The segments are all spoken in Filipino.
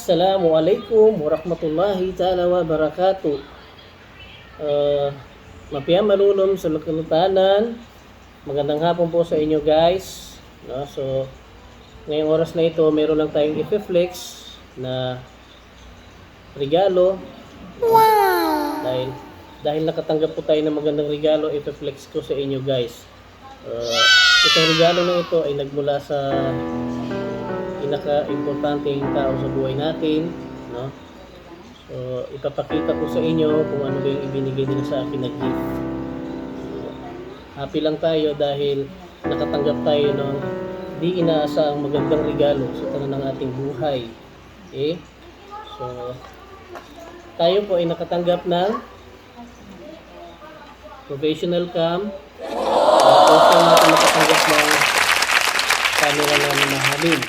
Assalamualaikum warahmatullahi ta'ala wabarakatuh. Mapiyang malulom sa lukanutanan. Magandang hapon po sa inyo guys. No? So, ngayong oras na ito, meron lang tayong i-flex na regalo. Wow! Dahil nakatanggap po tayo ng magandang regalo, i-flex ko sa inyo guys. Itong regalo na ito ay nagmula sa pinaka-importanteng tao sa buhay natin, no? So, ipapakita ko sa inyo kung ano ba yung ibinigay nila sa akin na gift. So, happy lang tayo dahil nakatanggap tayo ng di inaasahang magandang regalo sa tanan ng ating buhay. Okay? So, tayo po ay nakatanggap ng professional cam. First time natin nakatanggap ng camera na mahalin.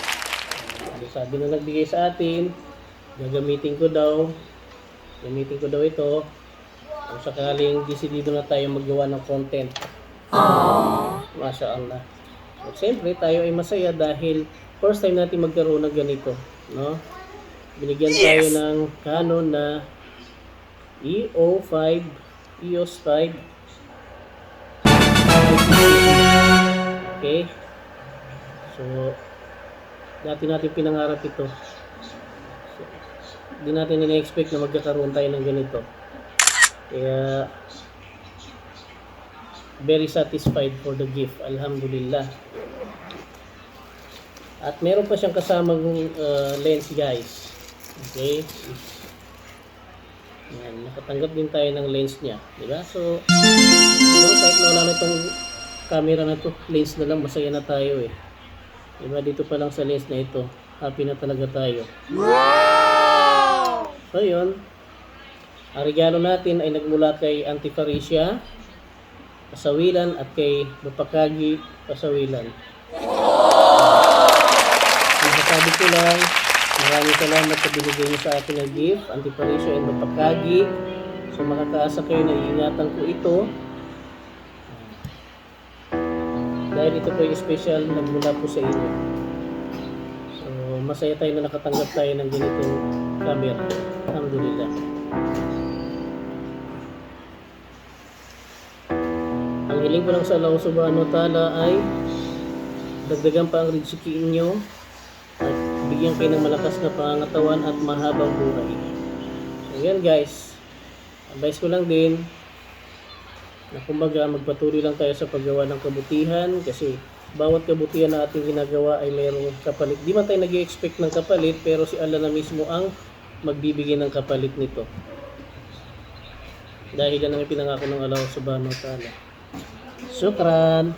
Sabi na nagbigay sa atin, gagamitin ko daw ito kung sakaling desidido na tayo maggawa ng content. Masya Allah. At siyempre tayo ay masaya dahil first time natin magkaroon ng ganito, no? Binigyan tayo ng Canon na EOS 5. Okay. So, dati natin pinangarap ito. So, hindi natin ina-expect na magkakaroon tayo ng ganito. Kaya, very satisfied for the gift. Alhamdulillah. At meron pa siyang kasamang lens guys. Okay. Yan, nakatanggap din tayo ng lens niya. Diba? So, kahit wala na itong camera na to, lens na lang, masaya na tayo eh. Diba, dito pa lang sa lens na ito, happy na talaga tayo. Wow! So yun, ang regalo natin ay nagmula kay Auntie Faricia Pasawilan at kay Bapakagi Pasawilan. Masasabi ko lang, maraming salamat sa binigay niyo sa akin na gift, Auntie Faricia and Bapakagi. So makakaasa kayo na iingatan ko ito. Dahil ito po yung special nagmula po sa inyo. So, masaya tayo na nakatanggap tayo ng ganitong camera. Alhamdulillah. Ang hiling ko lang sa Allah subhanahu wa ta'ala ay dagdagan pa ang rizki inyo at bigyan kayo ng malakas na pangangatawan at mahabang buhay. So, yan guys. Advice ko lang din na kumbaga magpatuloy lang tayo sa paggawa ng kabutihan kasi bawat kabutihan na ating ginagawa ay mayroong kapalit. Di man tayo nag-i-expect ng kapalit pero si Allah na mismo ang magbibigay ng kapalit nito. Dahil yan ang ipinangako ng Allah subhanahu wa ta'ala. Syukran!